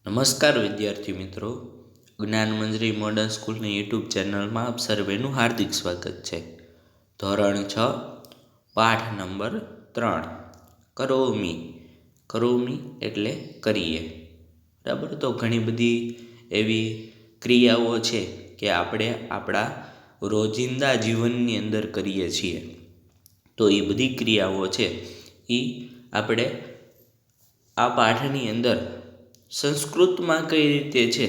નમસ્કાર વિદ્યાર્થી મિત્રો, જ્ઞાન મંજરી મોડર્ન સ્કૂલની યુટ્યુબ ચેનલમાં આપ સર્વેનું હાર્દિક સ્વાગત છે. ધોરણ 6 પાઠ નંબર 3 કરોમી. કરોમી એટલે કરીએ. બરાબર, તો ઘણી બધી એવી ક્રિયાઓ છે કે આપણે આપણા રોજિંદા જીવનની અંદર કરીએ છીએ. તો એ બધી ક્રિયાઓ છે એ આપણે આ પાઠની અંદર સંસ્કૃતમાં કઈ રીતે છે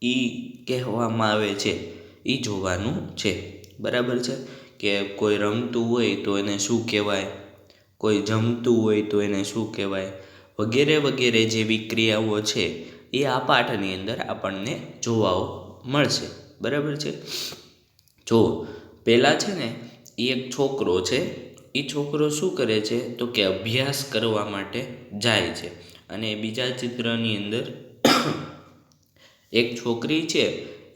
એ કહેવામાં આવે છે એ જોવાનું છે. બરાબર છે કે કોઈ રમતું હોય તો એને શું કહેવાય, કોઈ જમતું હોય તો એને શું કહેવાય, વગેરે વગેરે જેવી ક્રિયાઓ છે એ આ પાઠની અંદર આપણને જોવા મળશે. બરાબર છે. જો પહેલાં છે ને એ એક છોકરો છે, એ છોકરો શું કરે છે તો કે અભ્યાસ કરવા માટે જાય છે. અને બીજા ચિત્રની અંદર એક છોકરી છે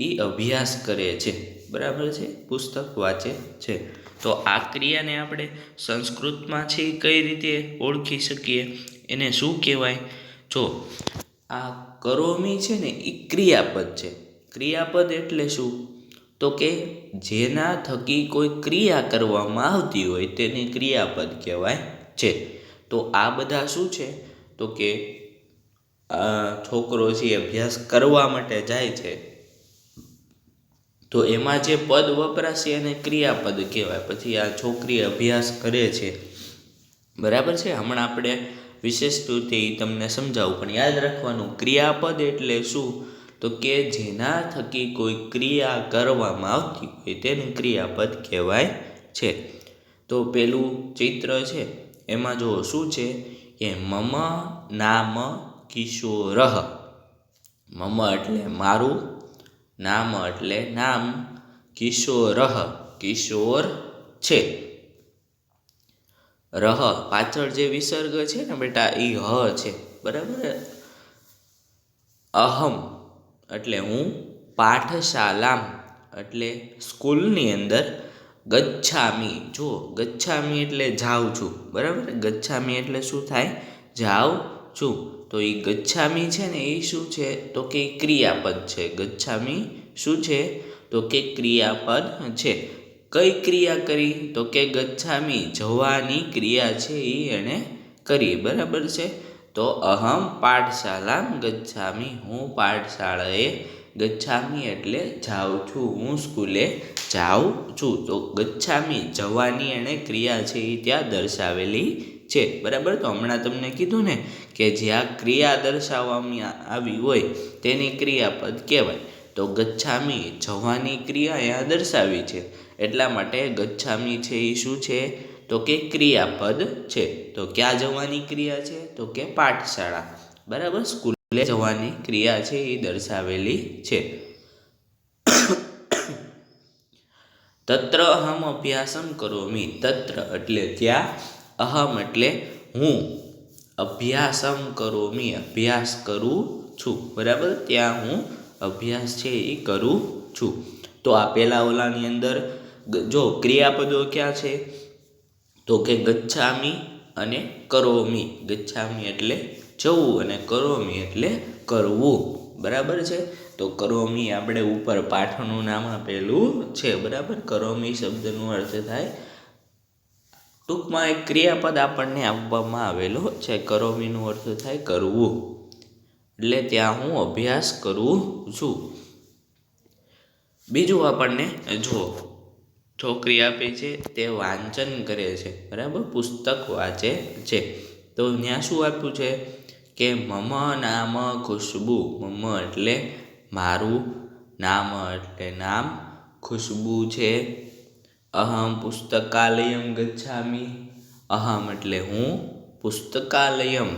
એ અભ્યાસ કરે છે. બરાબર છે, પુસ્તક વાંચે છે. તો આ ક્રિયાને આપણે સંસ્કૃતમાં છે એ કઈ રીતે ઓળખી શકીએ, એને શું કહેવાય? જો આ કરોમી છે ને એ ક્રિયાપદ છે. ક્રિયાપદ એટલે શું તો કે જેના થકી કોઈ ક્રિયા કરવામાં આવતી હોય તેને ક્રિયાપદ કહેવાય છે. તો આ બધા શું છે તો કે આ છોકરો છે અભ્યાસ કરવા માટે જાય છે, તો એમાં જે પદ વપરાશે એને ક્રિયાપદ કહેવાય. પછી આ છોકરી અભ્યાસ કરે છે. બરાબર છે. હમણાં આપણે વિશેષથી તમને સમજાવું, પણ યાદ રાખવાનું ક્રિયાપદ એટલે શું તો કે જેના થકી કોઈ ક્રિયા કરવામાં આવતી હોય તેને ક્રિયાપદ કહેવાય છે. તો પેલું ચિત્ર છે એમાં જો શું છે કે મમ નામ કિશોરઃ. મમ એટલે મારું, નામ એટલે નામ, કિશોરઃ કિશોર છે. રહ પાછળ જે વિસર્ગ છે ને બેટા એ હ છે. બરાબર. અહમ એટલે હું, પાઠશાલામ એટલે સ્કૂલની અંદર, ગચ્છામી જો ગચ્છામી એટલે જાઉં છું. બરાબર. ગચ્છામી એટલે શું થાય, જાઉં છું. તો એ ગચ્છામી છે ને એ શું છે તો કે ક્રિયાપદ છે. ગચ્છામી શું છે તો કે ક્રિયાપદ છે. કઈ ક્રિયા કરી તો કે ગચ્છામી જવાની ક્રિયા છે એ એણે કરી. બરાબર છે. તો અહમ પાઠશાલામ ગચ્છામી, હું પાઠશાળાએ ગચ્છામી એટલે જાઉં છું, હું સ્કૂલે જાઉં છું. તો ગચ્છામી જવાની એણે ક્રિયા છે એ ત્યાં દર્શાવેલી છે. બરાબર. તો હમણાં તમને કીધું ને કે જ્યાં ક્રિયા દર્શાવવામાં આવી હોય તેની ક્રિયાપદ કહેવાય. તો ગચ્છામી જવાની ક્રિયા અહીંયા દર્શાવી છે, એટલા માટે ગચ્છામી છે એ શું છે તો કે ક્રિયાપદ છે. તો ક્યાં જવાની ક્રિયા છે તો કે પાઠશાળા. બરાબર. સ્કૂલે જવાની ક્રિયા છે એ દર્શાવેલી છે. તત્ર અહમ અભ્યાસમ કરોમી. તત્ર એટલે ત્યાં, અહમ એટલે હું, અભ્યાસમ કરોમી અભ્યાસ કરું છું. બરાબર. ત્યાં હું અભ્યાસ છે એ કરું છું. તો આ પેલા ઓલાની અંદર જો ક્રિયાપદો ક્યાં છે તો કે ગચ્છામી અને કરોમી. ગચ્છામી એટલે જવું અને કરોમી એટલે કરવું. બરાબર છે. તો કરોમી આપણે ઉપર પાઠનું નામ આપેલું છે. બરાબર. કરોમી શબ્દનો અર્થ થાય, ટૂંકમાં એક ક્રિયાપદ આપણને આપવામાં આવેલો છે. કરોમીનો અર્થ થાય કરવું. એટલે ત્યાં હું અભ્યાસ કરું છું. બીજું આપણને જો છોકરી આપી છે તે વાંચન કરે છે. બરાબર. પુસ્તક વાંચે છે. તો ત્યાં શું આપ્યું છે કે મમ નામ ખુશ્બુ. મમ એટલે મારું, નામ એટલે નામ, ખુશ્બુ છે. અહમ પુસ્તકાલયમ ગચ્છામી. અહમ એટલે હું, પુસ્તકાલયમ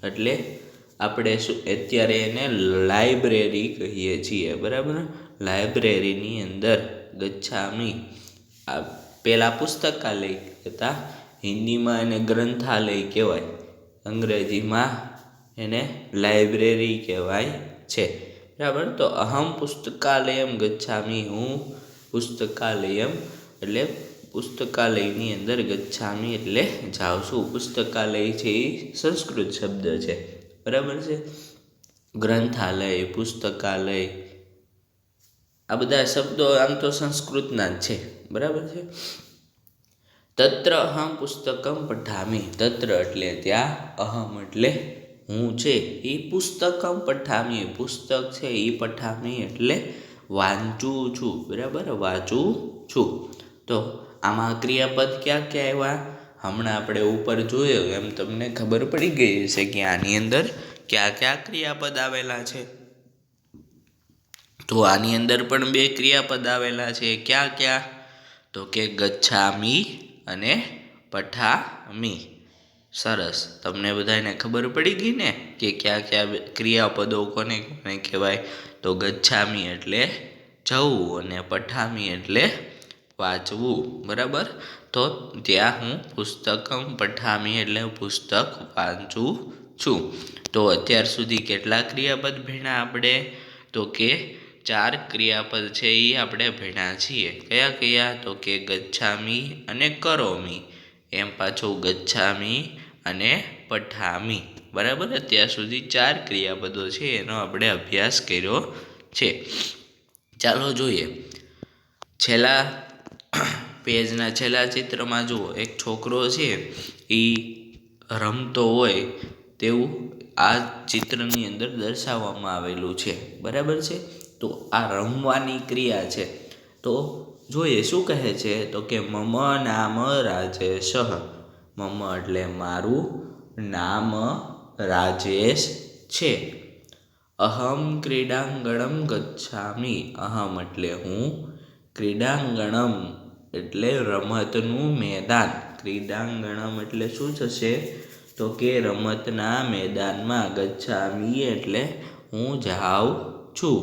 એટલે આપણે શું અત્યારે એને લાઇબ્રેરી કહીએ છીએ. બરાબર. લાઇબ્રેરીની અંદર ગચ્છામી. આ પહેલાં પુસ્તકાલય કહેતા, હિન્દીમાં એને ગ્રંથાલય કહેવાય, અંગ્રેજીમાં એને લાઇબ્રેરી કહેવાય છે. બરાબર. તો અહમ પુસ્તકાલયમ ગચ્છામી, હું પુસ્તકાલયમ એટલે પુસ્તકાલયની અંદર, ગચ્છામી એટલે જાઉં છું. પુસ્તકાલય છે એ સંસ્કૃત શબ્દ છે. બરાબર છે. ગ્રંથાલય, પુસ્તકાલય, આ બધા શબ્દો આમ તો સંસ્કૃતના જ છે, બરાબર છે. તત્ર અહમ પુસ્તકમ પઠામી, તત્ર એટલે ત્યાં, અહમ એટલે હું છે, એ પુસ્તકમ પઠામી પુસ્તક છે એ પઠામી એટલે વાંચું છું, બરાબર, વાંચું છું. તો આમાં ક્રિયાપદ ક્યાં ક્યાં આવ્યા? હમણાં આપણે ઉપર જોયો એમ તમને ખબર પડી ગઈ હશે કે આની અંદર ક્યાં ક્યાં ક્રિયાપદ આવેલા છે. તો આની અંદર પણ બે ક્રિયાપદ આવેલા છે. ક્યાં ક્યાં? તો કે ગચ્છામી અને પઠામી. સરસ, તમને બધાને ખબર પડી ગઈ ને કે ક્યાં ક્યાં ક્રિયાપદો કોને કોને કહેવાય? તો ગચ્છામી એટલે જવું અને પઠામી એટલે વાંચવું, બરાબર. તો ત્યાં હું પુસ્તકમ પઠામી એટલે પુસ્તક વાંચું છું. તો અત્યાર સુધી કેટલા ક્રિયાપદ ભણ્યા આપણે? તો કે 4 ક્રિયાપદ છે એ આપણે ભણ્યા છીએ. કયા કયા? તો કે ગચ્છામી અને કરોમી, એમ પાછું ગચ્છામી અને પઠામી, બરાબર. અત્યાર સુધી 4 ક્રિયાપદો છે એનો આપણે અભ્યાસ કર્યો છે. ચાલો જોઈએ. છેલ્લા પેજના છેલ્લા ચિત્રમાં જુઓ, એક છોકરો છે એ રમતો હોય તેવું આ ચિત્રની અંદર દર્શાવવામાં આવેલું છે, બરાબર છે. તો આ રમવાની ક્રિયા છે. તો જોઈએ શું કહે છે? તો કે મમ નામ રાજેશ. મમ એટલે મારું, નામ રાજેશ છે. અહમ ક્રીડાંગણમ ગચ્છામી. અહમ એટલે હું, ક્રીડાંગણમ એટલે રમતનું મેદાન. ક્રીડાંગણમ એટલે શું થશે? તો કે રમતના મેદાનમાં. ગચ્છામી એટલે હું જાઉં છું.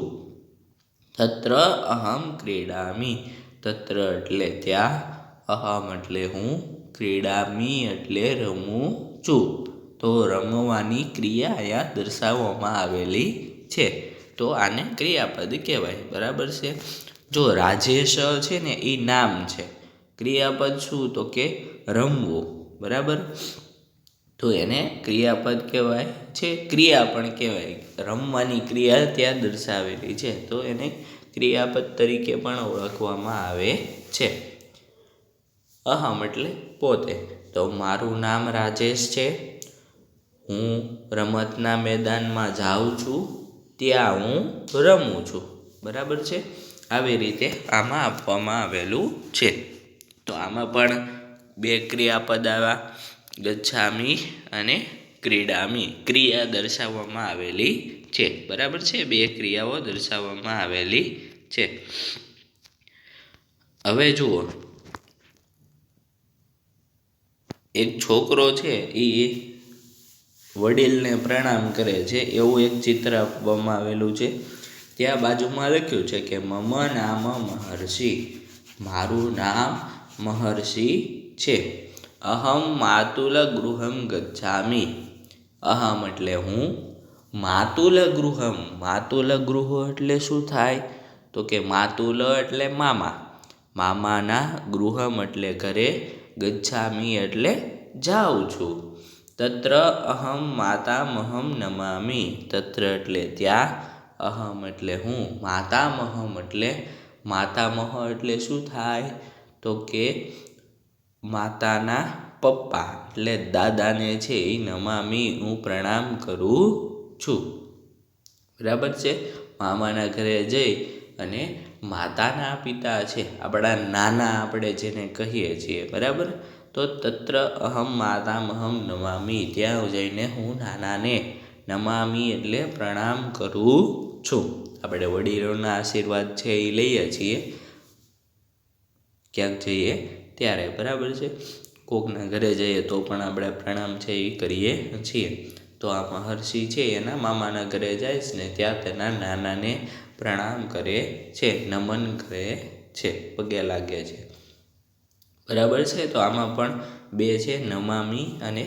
તત્ર અહમ ક્રીડામી. તત્ર એટલે ત્યાં, અહમ એટલે હું, ક્રીડામી એટલે રમું છું. તો રમવાની ક્રિયા અહીંયા દર્શાવવામાં આવેલી છે. તો આને ક્રિયાપદ કહેવાય, બરાબર છે. જો રાજેશ છે ને એ નામ છે, ક્રિયાપદ શું? તો કે રમવું, બરાબર. તો એને ક્રિયાપદ કહેવાય છે, ક્રિયા પણ કહેવાય. રમવાની ક્રિયા ત્યાં દર્શાવેલી છે તો એને ક્રિયાપદ તરીકે પણ ઓળખવામાં આવે છે. અહમ એટલે પોતે. તો મારું નામ રાજેશ છે, હું રમતના મેદાનમાં જાઉં છું, ત્યાં હું રમું છું, બરાબર છે. આવી રીતે આમાં આપવામાં આવેલું છે. તો આમાં પણ બે ક્રિયાપદ આવ્યા, ગચ્છામી અને ક્રીડામી. ક્રિયા દર્શાવવામાં આવેલી છે, બરાબર છે. બે ક્રિયાઓ દર્શાવવામાં આવેલી છે. હવે જુઓ, એક છોકરો છે એ વડીલને પ્રણામ કરે છે એવું એક ચિત્ર આપવામાં આવેલું છે. ત્યાં બાજુમાં લખ્યું છે કે મમ નામ મહર્ષિ. મારું નામ મહર્ષિ છે. અહમ માતુલ ગૃહમ ગચ્છામી. અહમ એટલે હું, માતુલ ગૃહમ. માતુલ ગૃહ એટલે શું થાય? તો કે માતુલ એટલે મામા, મામાના ગૃહમ એટલે ઘરે, ગચ્છામી એટલે જાઉં છું. તત્ર અહમ માતામહમ નમામિ. તત્ર એટલે ત્યાં, અહમ એટલે હું, માતામહમ એટલે માતામહ એટલે શું થાય? તો કે માતાના પપ્પા એટલે દાદાને છે એ નમામી હું પ્રણામ કરું છું, બરાબર છે. મામાના ઘરે જઈ અને માતાના પિતા છે આપણા નાના, આપણે જેને કહીએ છીએ, બરાબર. તો તત્ર અહમ માતામહમ નમામી, ત્યાં જઈને હું નાનાને નમામી એટલે પ્રણામ કરું છું. આપણે વડીલોના આશીર્વાદ છે એ લઈએ છીએ ક્યાંક જઈએ ત્યારે, બરાબર છે. કોકના ઘરે જઈએ તો પણ આપણે પ્રણામ છે એ કરીએ છીએ. તો આ મહર્ષિ છે એના મામાના ઘરે જાય છે ને ત્યાં તેના નાનાને પ્રણામ કરે છે, નમન કરે છે, પગે લાગે છે, બરાબર છે. તો આમાં પણ બે છે, નમામી અને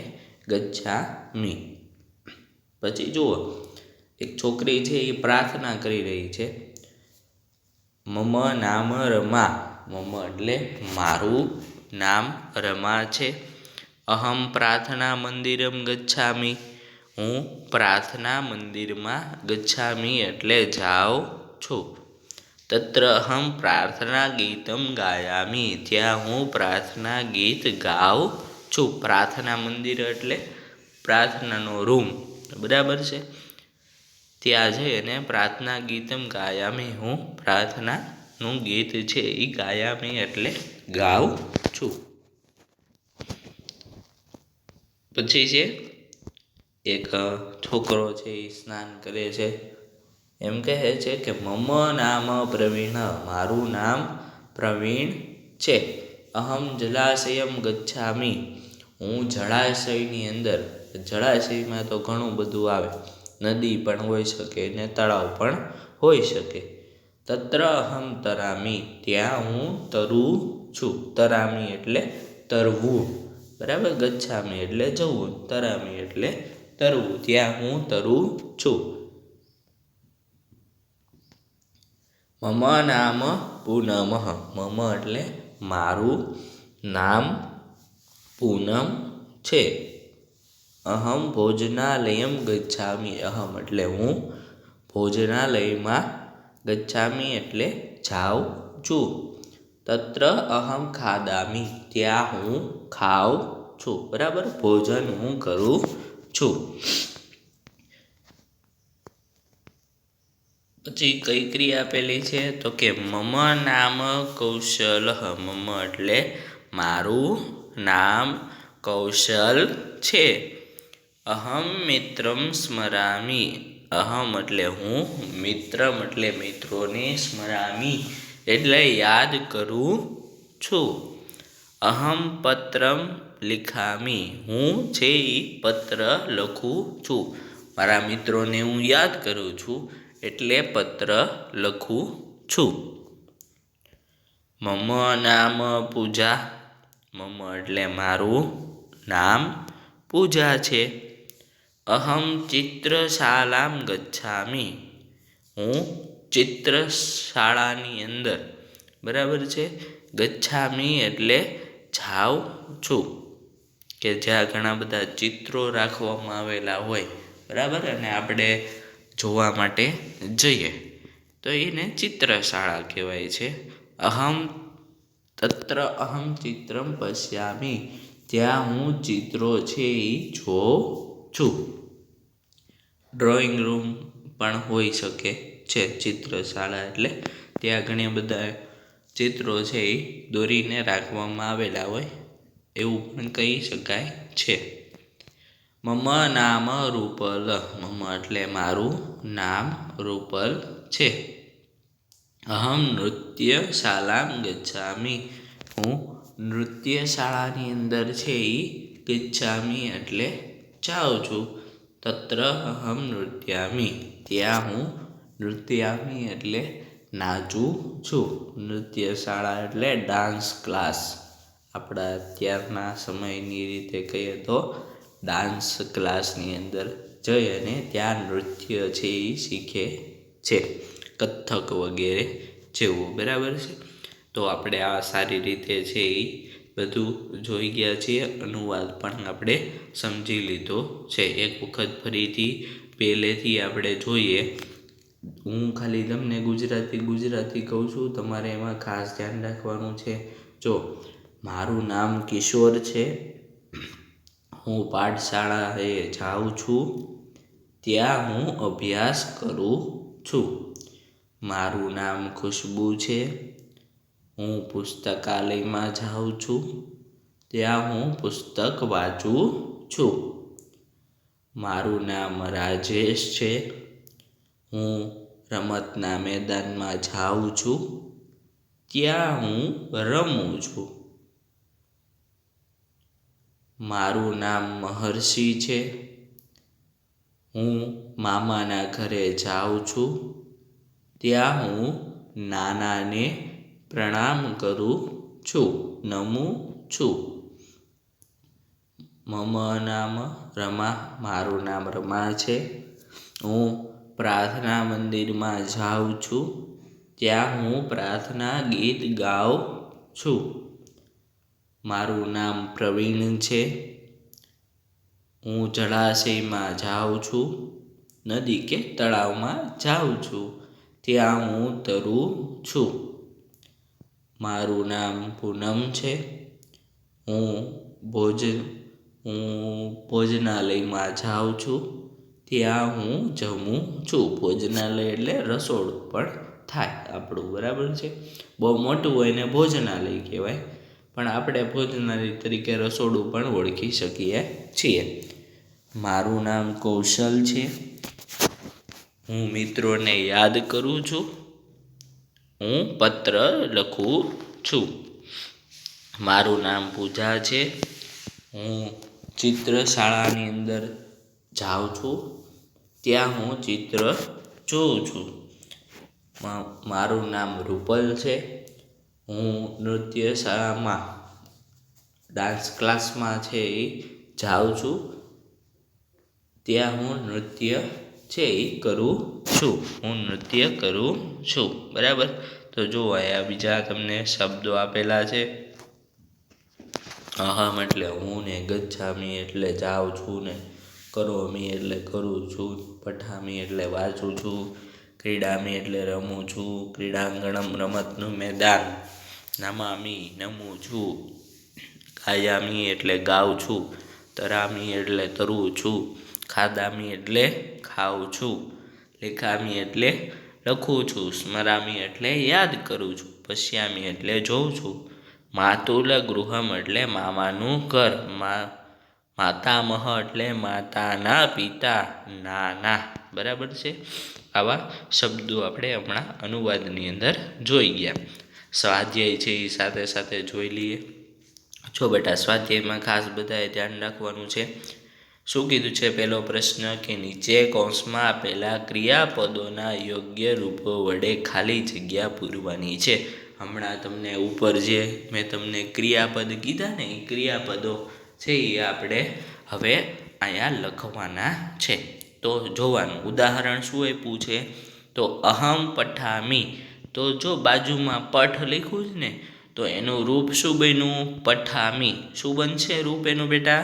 ગચ્છામી. પછી જુઓ, એક છોકરી છે એ પ્રાર્થના કરી રહી છે. મમ નામ રમા. મમ એટલે મારું, નામ રમા છે. અહમ પ્રાર્થના મંદિરમ ગચ્છામી. હું પ્રાર્થના મંદિરમાં ગચ્છામી એટલે જાઉં છું. તત્ર અહમ પ્રાર્થના ગીતમ ગાયામી ત્યાં હું પ્રાર્થના ગીત ગાઉં છું. પ્રાર્થના મંદિર એટલે પ્રાર્થનાનો રૂમ, બરાબર છે. ત્યાં જઈ અને પ્રાર્થના ગીતમ ગાયામી હું પ્રાર્થનાનું ગીત છે એ ગાયામી એટલે ગાઉં છું. પછી છે એક છોકરો છે એ સ્નાન કરે છે. એમ કહે છે કે મમ નામ પ્રવીણ, મારું નામ પ્રવીણ છે. અહમ જલાશયમ ગચ્છામી, હું જળાશયની અંદર, જળાશયમાં તો ઘણું બધું આવે, નદી પણ હોઈ શકે ને તળાવ પણ હોઈ શકે. તત્ર અહમ તરામી, ત્યાં હું તરું છું. તરામી એટલે તરવું, બરાબર. ગચ્છામી એટલે જવું, તરામી એટલે તરવું, ત્યાં હું તરું છું. મમ નામ પૂનમ, મમ એટલે મારું નામ પૂનમ છે. અહમ ભોજનાલયમ ગચ્છામી, અહમ એટલે હું, ભોજનાલયમાં, ગચ્છામી એટલે જાઉં છું. તત્ર અહમ ખાદામી, ત્યાં હું ખાઉં છું, બરાબર. ભોજન હું કરું છું. પછી કઈ ક્રિયા આપેલી છે તો કે મમ નામ કૌશલ, મમ એટલે મારું નામ કૌશલ છે. અહમ મિત્રમ સ્મરામી, અહમ એટલે હું, મિત્રમ એટલે મિત્રોને, સ્મરામી એટલે યાદ કરું છું. અહમ પત્રમ લિખામી, હું છે એ પત્ર લખું છું. મારા મિત્રોને હું યાદ કરું છું એટલે પત્ર લખું છું. મમ નામ પૂજા, મમ એટલે મારું નામ પૂજા છે. અહમ ચિત્રશાલામ ગચ્છામી, હું ચિત્રશાળાની અંદર, બરાબર છે. ગચ્છામી એટલે જાઉં છું, કે જ્યાં ઘણા બધા ચિત્રો રાખવામાં આવેલા હોય, બરાબર, અને આપણે જોવા માટે જઈએ તો એને ચિત્રશાળા કહેવાય છે. અહમ તત્ર અહમ ચિત્રમ પશ્યામી, ત્યાં હું ચિત્રો છે એ જોઉં છું. ડ્રોઈંગ રૂમ પણ હોઈ શકે છે ચિત્રશાળા એટલે, ત્યાં ઘણા બધા ચિત્રો છે એ દોરીને રાખવામાં આવેલા હોય, એવું પણ કહી શકાય છે. મમ નામ રૂપલ, મમ એટલે મારું નામ રૂપલ છે. અહમ નૃત્યશાલામ ગચ્છામી, હું નૃત્યશાળાની અંદર છે એ ગચ્છામી એટલે જાઉં છું. તત્ર અહમ નૃત્યામી, ત્યાં હું નૃત્યામી એટલે નાચું છું. નૃત્યશાળા એટલે ડાન્સ ક્લાસ, આપણા અત્યારના સમયની રીતે કહીએ તો ડાન્સ ક્લાસની અંદર જઈ અને ત્યાં નૃત્ય છે એ શીખે છે, કથક વગેરે જેવું, બરાબર છે. તો આપણે આ સારી રીતે છે એ બધું જોઈ ગયા છીએ, અનુવાદ પણ આપણે સમજી લીધો છે. એક વખત ફરીથી પહેલેથી આપણે જોઈએ. હું ખાલી તમને ગુજરાતી કહું છું, તમારે એમાં ખાસ ધ્યાન રાખવાનું છે. જો મારું નામ કિશોર છે, હું પાઠશાળાએ જાઉં છું, ત્યાં હું અભ્યાસ કરું છું. મારું નામ ખુશ્બુ છે, હું પુસ્તકાલયમાં જાઉં છું, ત્યાં હું પુસ્તક વાંચું છું. મારું નામ રાજેશ છે, હું રમતના મેદાનમાં જાઉં છું, ત્યાં હું રમું છું. મારું નામ મહર્ષિ છે, હું મામાના ઘરે જાઉં છું, ત્યાં હું નાનાને પ્રણામ કરું છું, નમું છું. મમ નામ રમા, મારું નામ રમા છે, હું પ્રાર્થના મંદિરમાં જાઉં છું, ત્યાં હું પ્રાર્થના ગીત ગાઉં છું. મારું નામ પ્રવીણ છે, હું જળાશયમાં જાઉં છું, નદી કે તળાવમાં જાઉં છું, ત્યાં હું તરું છું. મારું નામ પૂનમ છે. હું ભોજનાલયમાં જાઉં છું, ત્યાં હું જમું છું. ભોજનાલય એટલે રસોડું પણ થાય આપણું, બરાબર છે. બહુ મોટું હોય ને ભોજનાલય કહેવાય, પણ આપણે ભોજનાલય તરીકે રસોડું પણ ઓળખી શકીએ છીએ. મારું નામ કૌશલ છે. હું મિત્રોને યાદ કરું છું. હું પત્ર લખું છું. મારું નામ પૂજા છે. હું ચિત્રશાળાની અંદર જાઉં છું, ત્યાં હું ચિત્ર જોઉં છું. મારું નામ રૂપલ છે. હું નૃત્ય શાળામાં ડાન્સ ક્લાસમાં છે એ જાઉં છું, ત્યાં હું નૃત્ય છે એ કરું છું. હું નૃત્ય કરું છું, બરાબર. તો જો અહીંયા બીજા તમને શબ્દો આપેલા છે. અહમ એટલે હું ને, ગચ્છામી એટલે જાઉં છું ને, કરોમી એટલે કરું છું, પઠામી એટલે વાંચું છું, ક્રીડામી એટલે રમું છું, ક્રીડાંગણમ રમતનું મેદાન, નમામી નમું છું, ગાયામી એટલે ગાઉં છું, તરામી એટલે તરું છું, ખાદામી એટલે ખાઉં છું, લેખામી એટલે લખું છું, સ્મરામી એટલે યાદ કરું છું, પશ્યામી એટલે જોઉં છું, માતુલ ગૃહમ એટલે મામાનું ઘર, માતામહ એટલે માતાના પિતા, નાના, બરાબર છે. આવા શબ્દો આપણે હમણાં અનુવાદની અંદર જોઈ ગયા. સ્વાધ્યાય છે એ સાથે સાથે જોઈ લઈએ. જો બેટા, સ્વાધ્યાયમાં ખાસ બધાએ ધ્યાન રાખવાનું છે. શું કીધું છે? પહેલો પ્રશ્ન કે નીચે કૌંસમાં આપેલા ક્રિયાપદોના યોગ્ય રૂપો વડે ખાલી જગ્યા પૂરવાની છે. હમણાં તમને ઉપર જે મેં તમને ક્રિયાપદ કીધા ને, એ ક્રિયાપદો છે એ આપણે હવે અહીંયા લખવાના છે. તો જોવાનું ઉદાહરણ શું આપ્યું છે? તો અહમ પઠામી. તો જો બાજુમાં પઠ લખ્યું છે ને, તો એનું રૂપ શું બન્યું? પઠામી. શું બનશે રૂપ એનું બેટા?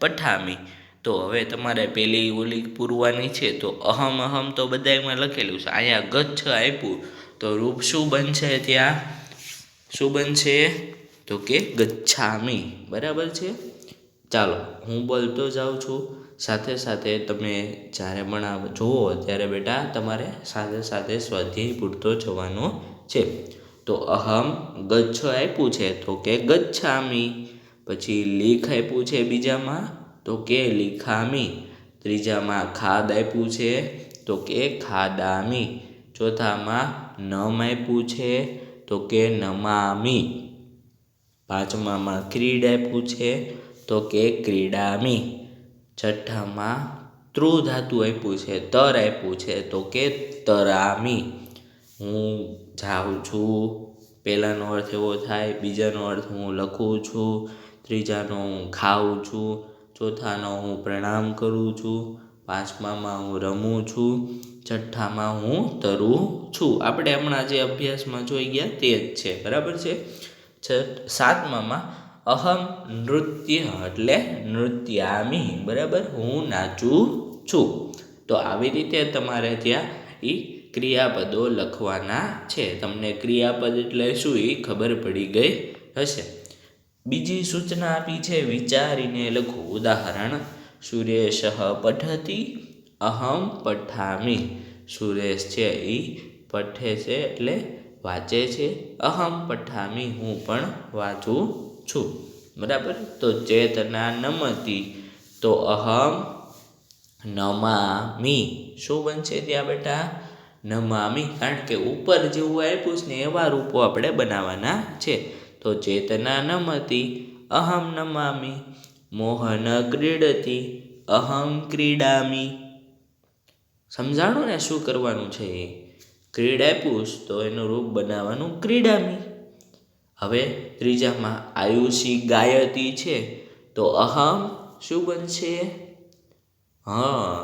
પઠામી. તો હવે તમારે પેલી ઓલી પૂરવાની છે. તો અહમ અહમ તો બધામાં લખેલું છે. અહીંયા ગચ્છ આપ્યું તો રૂપ શું બનશે? ત્યાં શું બનશે? તો કે ગચ્છામી, બરાબર છે. ચાલો, હું બોલતો જાઉં છું, સાથે સાથે તમે જ્યારે પણ જુઓ ત્યારે બેટા તમારે સાથે સાથે સ્વાધ્યાય પૂરતો જવાનો છે. તો અહમ ગચ્છ આપ્યું છે તો કે ગચ્છામી. પછી લીખ આપ્યું છે બીજામાં, તો કે લીખામી. ત્રીજામાં ખાદ આપ્યું છે તો કે ખાદામી. ચોથામાં નમ આપ્યું છે તો કે નમામી. પાંચમામાં ક્રીડ આપ્યું છે તો કે ક્રીડામી. છઠ્ઠામાં તૃ ધાતુ આપ્યું છે, તર આપ્યું છે તો કે તરામી. હું જાઉં છું, પહેલાનો અર્થ એવો થાય. બીજાનો અર્થ હું લખું છું. ત્રીજાનો હું ખાઉં છું. ચોથાનો હું પ્રણામ કરું છું. પાંચમામાં હું રમું છું. છઠ્ઠામાં હું તરું છું. આપણે હમણાં જે અભ્યાસમાં જોઈ ગયા તે જ છે, બરાબર છે. સાતમામાં અહમ નૃત્ય એટલે નૃત્યામી, બરાબર. હું નાચું છું. તો આવી રીતે તમારે ત્યાં એ ક્રિયાપદો લખવાના છે. તમને ક્રિયાપદ એટલે શું એ ખબર પડી ગઈ હશે. બીજી સૂચના આપી છે, વિચારીને લખો. ઉદાહરણ: સુરેશ પઠતી, અહમ પઠામી. સુરેશ છે એ પઠે છે એટલે વાંચે છે. અહમ પઠામી, હું પણ વાંચું છું, બરાબર. તો ચેતના નમતી, તો અહમ નમામી. શું બનશે ત્યાં બેટા? નમામી. કારણ કે ઉપર જેવું આપ્યું છે ને એવા રૂપો આપણે બનાવવાના છે. તો ચેતના નમતી, અહમ નમામી. મોહન ક્રીડતી, અહમ ક્રીડામી. સમજાણું ને શું કરવાનું છે? ક્રીડ આપ્યું તો એનું રૂપ બનાવવાનું ક્રીડામી. હવે ત્રીજામાં આયુષી ગાયતી છે તો અહમ શું બનશે?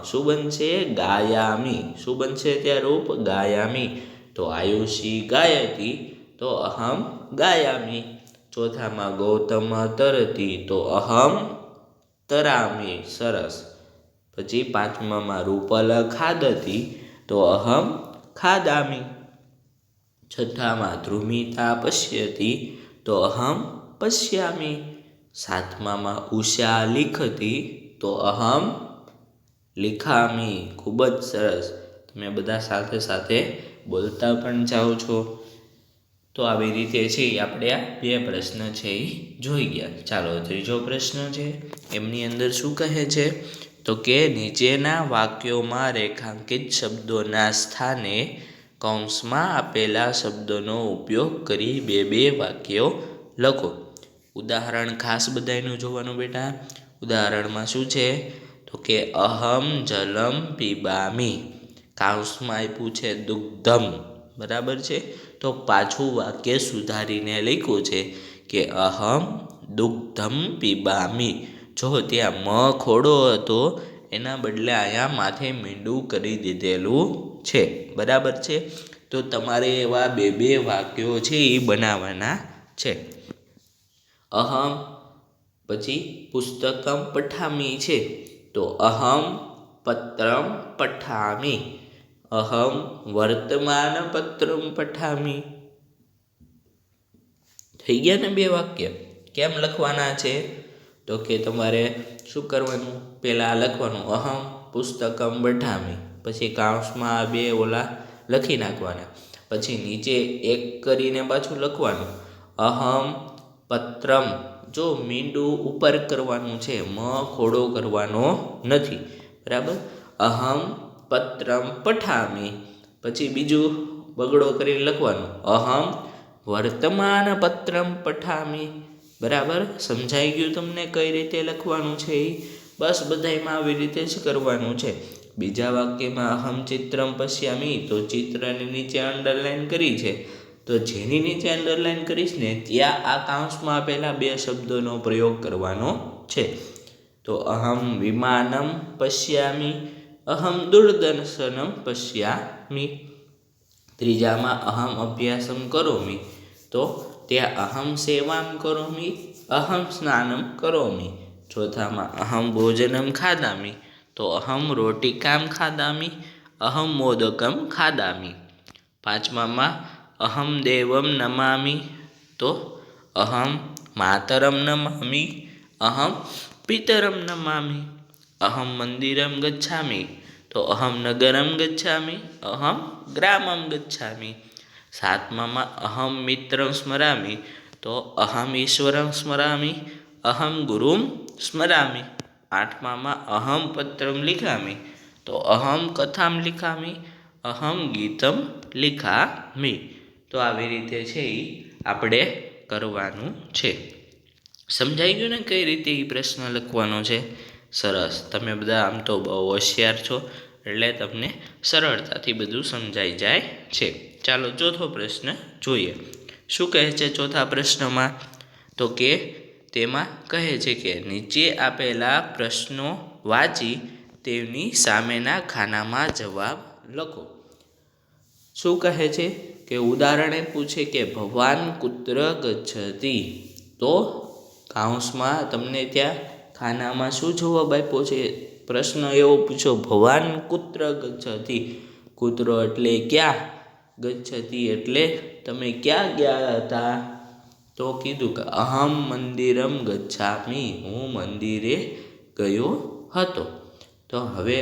શું બનશે? ગાયામી. શું બનશે ત્યાં રૂપ? ગાયામી. તો આયુષી ગાયતી તો અહમ ગાયામી. ચોથામાં ગૌતમ તરતી તો અહમ તરામી, સરસ. પછી પાંચમામાં રૂપલ ખાદતી, તો અહમ ખાદામી. છઠ્ઠામાં ધ્રુમિતા પશ્યતી, તો અહમ પશ્યામી. સાતમામાં ઉષા લિખતી, તો અહમ લિખામી. ખૂબ જ સરસ. તમે બધા સાથે સાથે બોલતા પણ જાઓ છો. તો આવી રીતે છે આપણે આ બે પ્રશ્ન છે એ જોઈ ગયા. ચાલો ત્રીજો પ્રશ્ન છે, એમની અંદર શું કહે છે, તો કે નીચેના વાક્યોમાં રેખાંકિત શબ્દોના સ્થાને કૌંસમાં આપેલા શબ્દોનો ઉપયોગ કરી બે વાક્યો લખો. ઉદાહરણ ખાસ બધાયનું જોવાનું બેટા. ઉદાહરણમાં શું છે, તો કે અહમ જલમ પીબામી. કૌંસમાં આપ્યું છે દુગ્ધમ, બરાબર છે. તો પાછું વાક્ય સુધારીને લખ્યું છે કે અહમ દુગ્ધમ પીબામી. જો ત્યાં મ ખોડો હતો એના બદલે અહીંયા માથે મીંડું કરી દીધેલું છે, બરાબર છે. તો તમારે એવા બે વાક્યો છે એ બનાવવાના છે. અહમ પછી પુસ્તકમ પઠામી છે, તો અહમ પત્રમ પઠામી. અહમ વર્તમાન પત્રમ પઠામી. થઈ ગયા ને બે વાક્ય. કેમ લખવાના છે, તો કે તમારે શું કરવાનું, પહેલાં લખવાનું અહમ પુસ્તકમ પઠામી, પછી કૌંસમાં બે ઓલા લખી નાખવાના, પછી નીચે એક કરીને પાછું લખવાનું અહમ પત્રમ. જો મીંડું ઉપર કરવાનું છે, મ ખોડો કરવાનો નથી, બરાબર. અહમ પત્રમ પઠામી. પછી બીજું બગડો કરીને લખવાનું અહમ વર્તમાન પત્રમ પઠામી. બરાબર, સમજાઈ ગયું તમને કઈ રીતે લખવાનું છે એ? બસ બધાયમાં આવી રીતે જ કરવાનું છે. બીજા વાક્યમાં અહમ ચિત્રમ પશ્યામી, તો ચિત્રની નીચે અંડરલાઈન કરી છે, તો જેની નીચે અંડરલાઈન કરીશ ને ત્યાં આ કૌંસમાં આપેલા બે શબ્દોનો પ્રયોગ કરવાનો છે. તો અહમ વિમાનમ પશ્યામી, અહમ દૂરદર્શનમ પશ્યામી. ત્રીજામાં અહમ અભ્યાસમ કરોમી, તો ત્યાં અહમ સેવામ કરોમી, અહમ સ્નાનમ કરોમી. ચોથામાં અહમ ભોજનમ ખાદામી, તો અહમ રોટિકામ ખાદામી, અહમ મોદકમ ખાદામી. પાંચમામાં અહમ દેવમ નમામી, તો અહમ માતરમ નમામી, અહમ પિતરમ નમામી. અહમ મંદિરમ ગચ્છામી, તો અહમ નગરમ ગચ્છામી, અહમ ગ્રામમ ગચ્છામી. સાતમામાં અહમ મિત્રમ સ્મરામી, તો અહમ ઈશ્વરમ સ્મરામી, અહમ ગુરુમ સ્મરામી. આઠમામાં અહમ પત્રમ લિખામી, તો અહમ કથામ લિખામી, અહમ ગીતમ લિખામી. તો આવી રીતે છે એ આપણે કરવાનું છે. સમજાઈ ગયું ને કઈ રીતે એ પ્રશ્ન લખવાનો છે? સરસ. તમે બધા આમ તો બહુ હોશિયાર છો, એટલે તમને સરળતાથી બધું સમજાઈ જાય છે. ચાલો ચોથો પ્રશ્ન જોઈએ. શું કહે છે ચોથા પ્રશ્નમાં? તો કે તેમાં કહે છે કે નીચે આપેલા પ્રશ્નો વાંચી તેની સામેના ખાનામાં જવાબ લખો. શું કહે છે કે ઉદાહરણે પૂછે કે ભવાન કુત્ર ગચ્છતિ, તો કૌંસમાં તમને ત્યાં ખાનામાં શું જવાબ આપ્યો છે? પ્રશ્ન એવો પૂછો ભવાન કુત્ર ગચ્છતિ. કુત્ર એટલે ક્યાં, ગચ્છતિ એટલે તમે ક્યાં ગયા હતા? તો કીધું કે અહમ મંદિરમ ગચ્છામી, હું મંદિરે ગયો હતો. તો હવે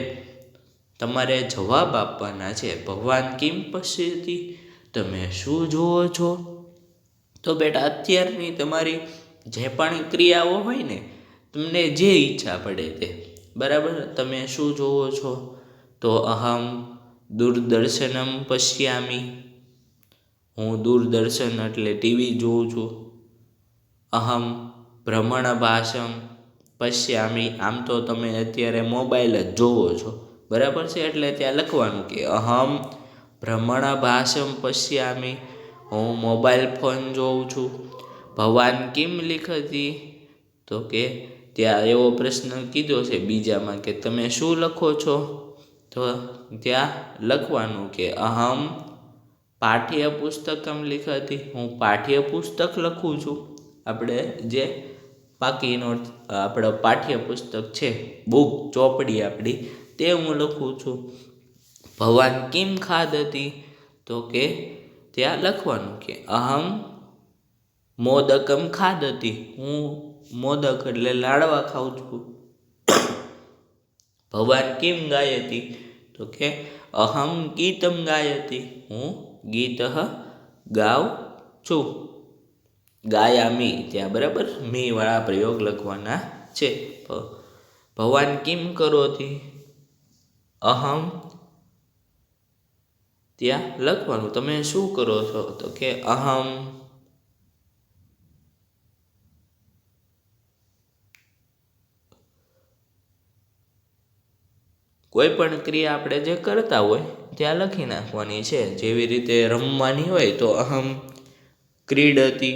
તમારે જવાબ આપવાના છે ભગવાન કિમ પશ્યતિ, તમે શું જુઓ છો? તો બેટા અત્યારની તમારી જે પણ ક્રિયાઓ હોય ને, તમને જે ઈચ્છા પડે તે, બરાબર. તમે શું જુઓ છો? તો અહમ દૂરદર્શનમ પશ્યામી, હું દૂરદર્શન એટલે ટીવી જોઉં છું. અહમ ભ્રમણભાસમ પશ્યામી, આમ તો તમે અત્યારે મોબાઈલ જ જોવો છો, બરાબર છે. એટલે ત્યાં લખવાનું કે અહમ ભ્રમણભાસમ પશ્યામી, હું મોબાઈલ ફોન જોઉં છું. ભવાન કિમ લિખતિ, તો કે ત્યાં એવો પ્રશ્ન કીધો છે બીજામાં કે તમે શું લખો છો? તો ત્યાં લખવાનું કે અહમ પાઠ્યપુસ્તકમ લિખતિ, હું પાઠ્યપુસ્તક લખું છું. આપણે જે બાકીનો આપણો પાઠ્યપુસ્તક છે, બુક ચોપડી આપણી, તે હું લખું છું. ભવાન કિમ ખાદતી, તો કે ત્યાં લખવાનું કે અહમ મોદકમ ખાદતી, હું મોદક એટલે લાડવા ખાઉં છું. ભવાન કિમ ગાયતી, તો કે અહમ ગીતમ ગાયતી, હું ગીત ગાઉં છું. ગાયામી, ત્યાં બરાબર મી વાળા પ્રયોગ લખવાના છે. ભવાન કિમ કરોતી, અહમ, ત્યાં લખવાનું તમે શું કરો છો, તો કે અહમ કોઈ પણ ક્રિયા આપણે જે કરતા હોય ત્યાં લખી નાખવાની છે. જેવી રીતે રમવાની હોય તો અહમ ક્રીડતી,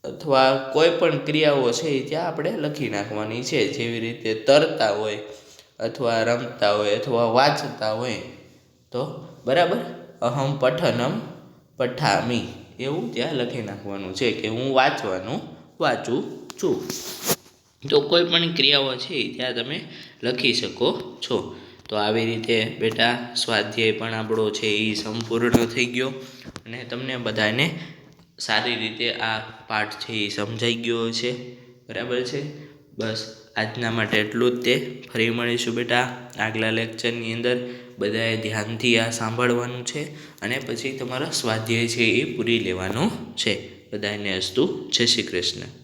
અથવા કોઈ પણ ક્રિયાઓ છે ત્યાં આપણે લખી નાખવાની છે. જેવી રીતે તરતા હોય અથવા રમતા હોય અથવા વાંચતા હોય તો બરાબર અહમ પઠનમ પઠામી, એવું ત્યાં લખી નાખવાનું છે કે હું વાંચવાનું વાંચું છું. તો કોઈ પણ ક્રિયાઓ છે ત્યાં તમે લખી શકો છો. તો આવી રીતે બેટા સ્વાધ્યાય પણ આપણો છે એ સંપૂર્ણ થઈ ગયો, અને તમને બધાને સારી રીતે આ પાઠ છે એ સમજાઈ ગયો છે. બરાબર છે. બસ આજના માટે એટલું જ તે. ફરી મળીશું બેટા આગલા લેક્ચરની અંદર. બધાએ ધ્યાનથી આ સાંભળવાનું છે અને પછી તમારા સ્વાધ્યાય છે એ પૂરી લેવાનો છે. બધાને અસ્તુ. જય શ્રી કૃષ્ણ.